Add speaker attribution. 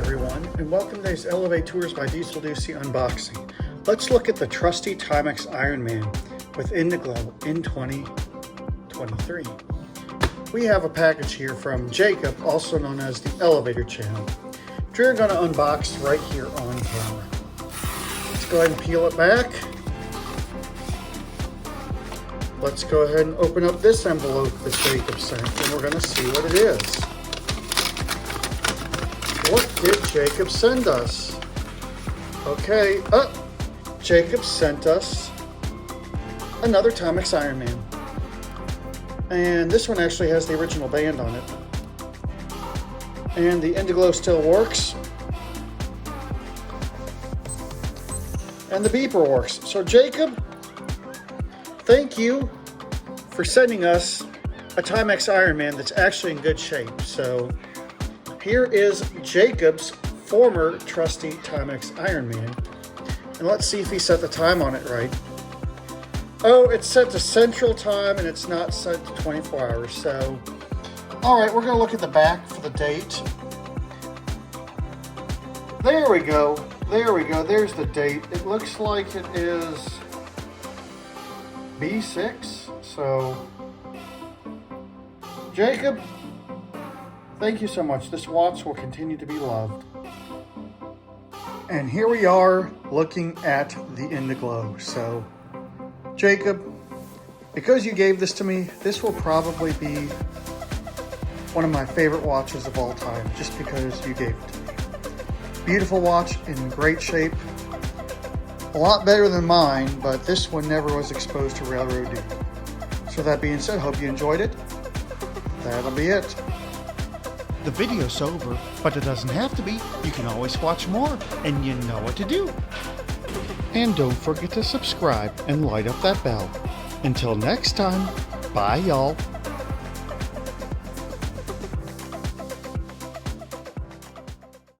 Speaker 1: everyone, and welcome to today's elevaTOURS by DieselDucy unboxing. Let's look at the Trusty Timex Ironman with Indiglo in 2023. We have a package here from Jacob, also known as the Elevator Channel, which we're going to unbox right here on camera. Let's go ahead and peel it back. Let's go ahead and open up this envelope that Jacob sent, and we're going to see what it is. What did Jacob send us? Okay, Jacob sent us another Timex Ironman. And this one actually has the original band on it. And the Indiglo still works. And the beeper works. So Jacob, thank you for sending us a Timex Ironman that's actually in good shape. So here is Jacob's former Trusty Timex Ironman. And let's see if he set the time on it right. Oh, it's set to Central Time and it's not set to 24 hours. So, all right, we're gonna look at the back for the date. There we go. There we go. There's the date. It looks like it is B6. So, Jacob, thank you so much. This watch will continue to be loved. And here we are looking at the Indiglo. So, Jacob, because you gave this to me, this will probably be one of my favorite watches of all time, just because you gave it to me. Beautiful watch, in great shape. A lot better than mine, but this one never was exposed to railroad duty. So that being said, hope you enjoyed it. That'll be it.
Speaker 2: The video's over, but it doesn't have to be. You can always watch more, and you know what to do. And don't forget to subscribe and light up that bell. Until next time, bye y'all.